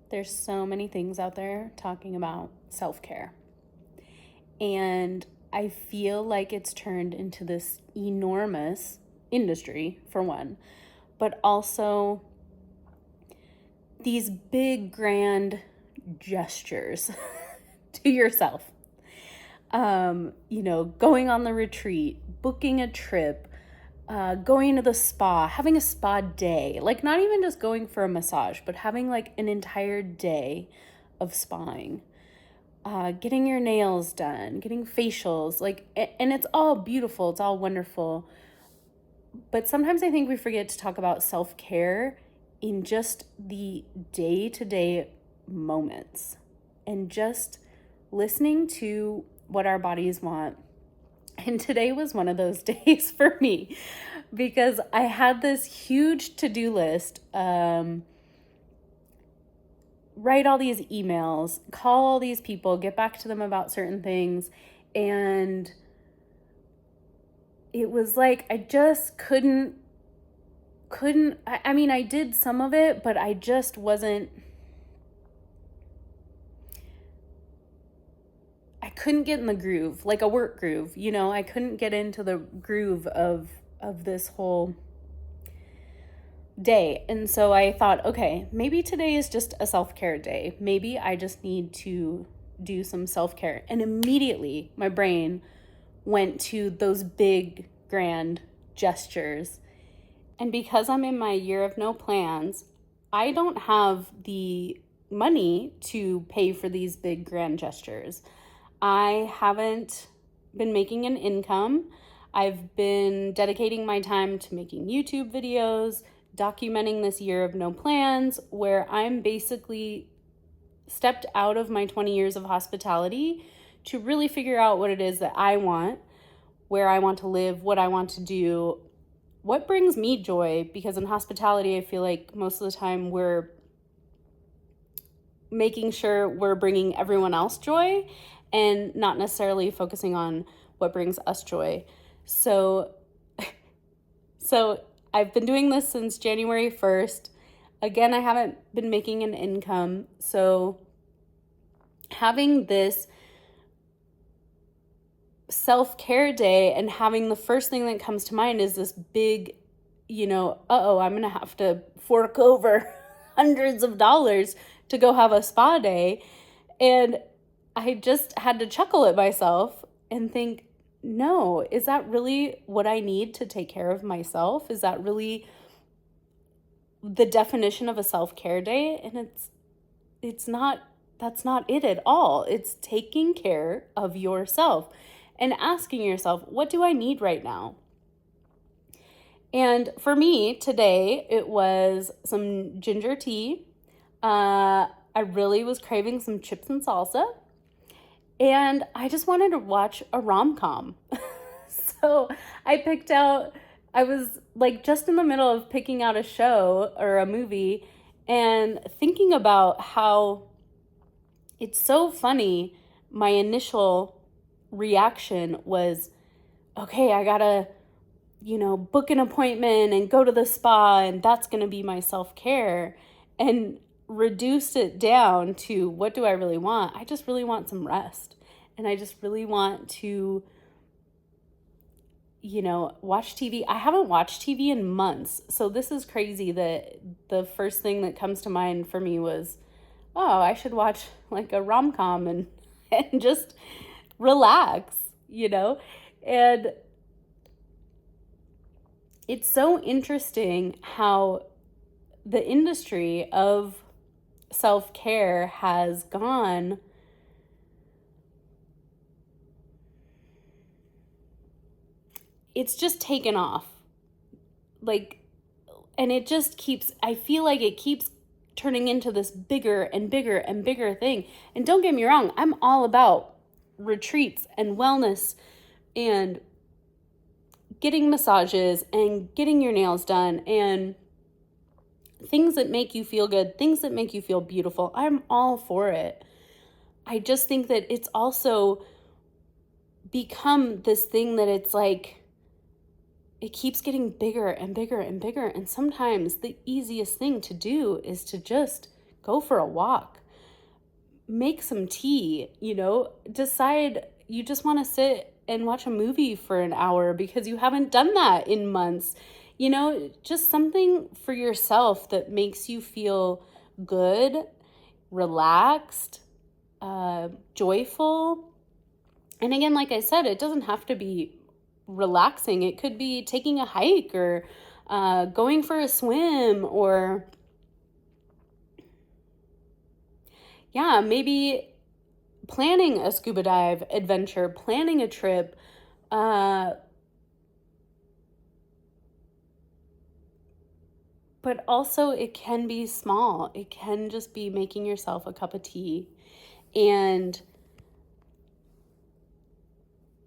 There's so many things out there talking about self-care. And I feel like it's turned into this enormous industry, for one, but also these big, grand gestures to yourself. Going on the retreat, booking a trip, going to the spa, having a spa day, like not even just going for a massage, but having like an entire day of spaing, getting your nails done, getting facials, like, and it's all beautiful, it's all wonderful. But sometimes I think we forget to talk about self-care in just the day-to-day moments and just listening to what our bodies want. And today was one of those days for me because I had this huge to-do list. Write all these emails, call all these people, get back to them about certain things. And it was like I just couldn't I mean, I did some of it, but I just wasn't, I couldn't get in the groove, like a work groove, I couldn't get into the groove of this whole day. And so I thought, okay, maybe today is just a self-care day. Maybe I just need to do some self-care. And immediately my brain went to those big, grand gestures. And because I'm in my year of no plans, I don't have the money to pay for these big, grand gestures. I haven't been making an income. I've been dedicating my time to making YouTube videos, documenting this year of no plans, where I'm basically stepped out of my 20 years of hospitality to really figure out what it is that I want, where I want to live, what I want to do, what brings me joy. Because in hospitality, I feel like most of the time we're making sure we're bringing everyone else joy and not necessarily focusing on what brings us joy. So I've been doing this since January 1st. Again, I haven't been making an income. So having this self-care day and having the first thing that comes to mind is this big, I'm going to have to fork over hundreds of dollars to go have a spa day. And I just had to chuckle at myself and think, no, is that really what I need to take care of myself? Is that really the definition of a self-care day? And it's not, that's not it at all. It's taking care of yourself and asking yourself, what do I need right now? And for me today, it was some ginger tea. I really was craving some chips and salsa. And I just wanted to watch a rom-com. So I was like just in the middle of picking out a show or a movie and thinking about how it's so funny. My initial reaction was, okay, I gotta, book an appointment and go to the spa, and that's gonna be my self-care. And reduced it down to, what do I really want? I just really want some rest. And I just really want to, watch TV. I haven't watched TV in months. So this is crazy that the first thing that comes to mind for me was, oh, I should watch like a rom-com and just relax, And it's so interesting how the industry of self-care has gone it's just taken off. And it just keeps, I feel like it keeps turning into this bigger and bigger and bigger thing. And don't get me wrong, I'm all about retreats and wellness and getting massages and getting your nails done and things that make you feel good, things that make you feel beautiful. I'm all for it. I just think that it's also become this thing that it's like, it keeps getting bigger and bigger and bigger. And sometimes the easiest thing to do is to just go for a walk, make some tea, decide you just want to sit and watch a movie for an hour because you haven't done that in months. Just something for yourself that makes you feel good, relaxed, joyful. And again, like I said, it doesn't have to be relaxing. It could be taking a hike or going for a swim, or maybe planning a scuba dive adventure, planning a trip. But also it can be small. It can just be making yourself a cup of tea. And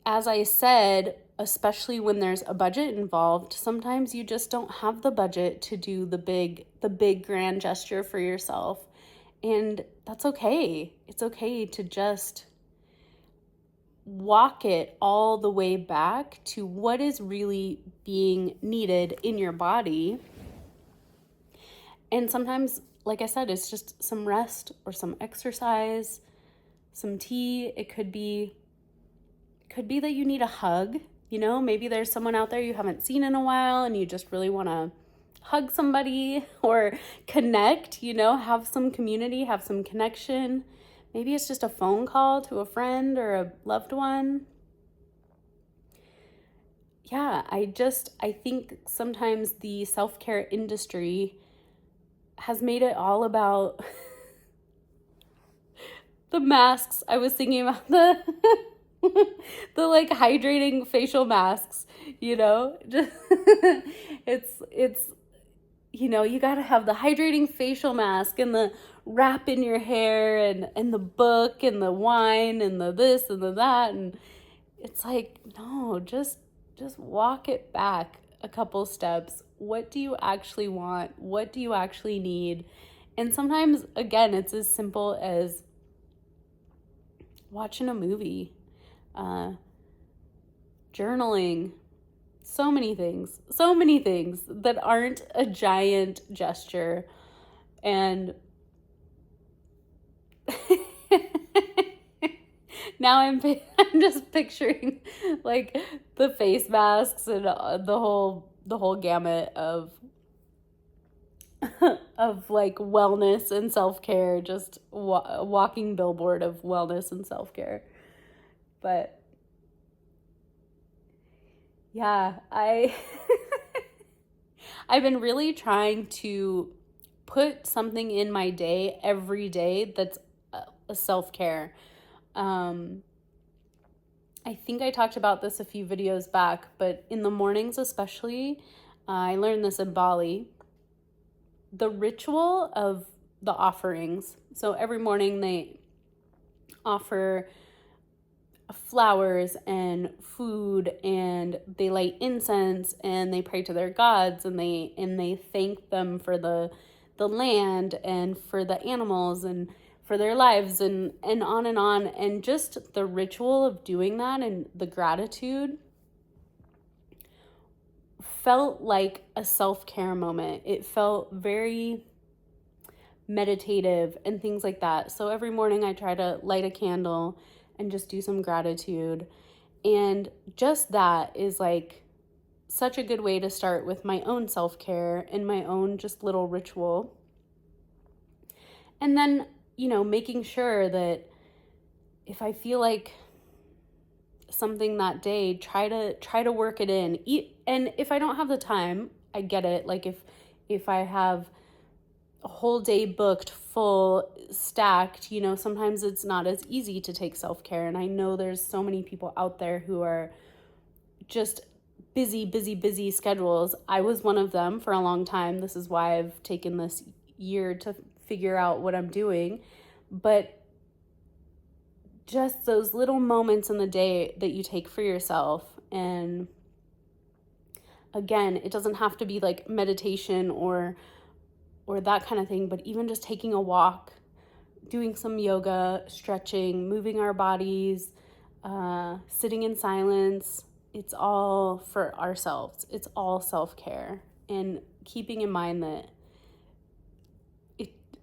as I said, especially when there's a budget involved, sometimes you just don't have the budget to do the big grand gesture for yourself. And that's okay. It's okay to just walk it all the way back to what is really being needed in your body. And sometimes, like I said, it's just some rest or some exercise, some tea. It could be that you need a hug. Maybe there's someone out there you haven't seen in a while and you just really want to hug somebody or connect, have some community, have some connection. Maybe it's just a phone call to a friend or a loved one. Yeah, I think sometimes the self-care industry has made it all about the masks. I was thinking about the like hydrating facial masks, just it's you got to have the hydrating facial mask and the wrap in your hair and the book and the wine and the this and the that, and it's like, no, just walk it back a couple steps. What do you actually want? What do you actually need? And sometimes, again, it's as simple as watching a movie, journaling, so many things that aren't a giant gesture. And now I'm just picturing like the face masks and the whole gamut of of like wellness and self-care, just a walking billboard of wellness and self-care. But yeah, I've been really trying to put something in my day every day that's a self-care. I think I talked about this a few videos back, but in the mornings especially, I learned this in Bali, the ritual of the offerings. So every morning they offer flowers and food, and they light incense, and they pray to their gods, and they thank them for the land and for the animals and for their lives, and on and on. And just the ritual of doing that and the gratitude felt like a self-care moment. It felt very meditative and things like that. So every morning I try to light a candle and just do some gratitude. And just that is like such a good way to start with my own self-care and my own just little ritual. And then, making sure that if I feel like something that day, try to work it in. And if I don't have the time, I get it. Like if I have a whole day booked, full, stacked, sometimes it's not as easy to take self-care. And I know there's so many people out there who are just busy schedules. I was one of them for a long time. This is why I've taken this year to figure out what I'm doing. But just those little moments in the day that you take for yourself. And again, it doesn't have to be like meditation or that kind of thing, but even just taking a walk, doing some yoga, stretching, moving our bodies, sitting in silence. It's all for ourselves. It's all self-care. And keeping in mind that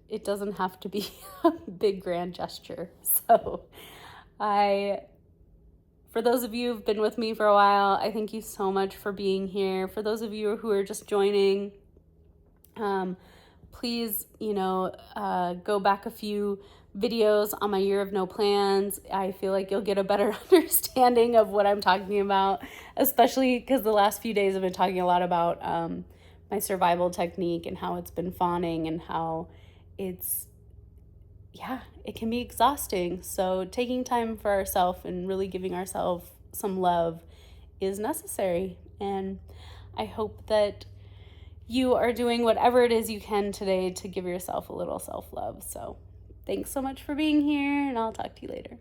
it doesn't have to be a big grand gesture. So for those of you who've been with me for a while, I thank you so much for being here. For those of you who are just joining, please, go back a few videos on my year of no plans. I feel like you'll get a better understanding of what I'm talking about, especially because the last few days I've been talking a lot about my survival technique and how it's been fawning and how it can be exhausting. So taking time for ourselves and really giving ourselves some love is necessary. And I hope that you are doing whatever it is you can today to give yourself a little self-love. So thanks so much for being here, and I'll talk to you later.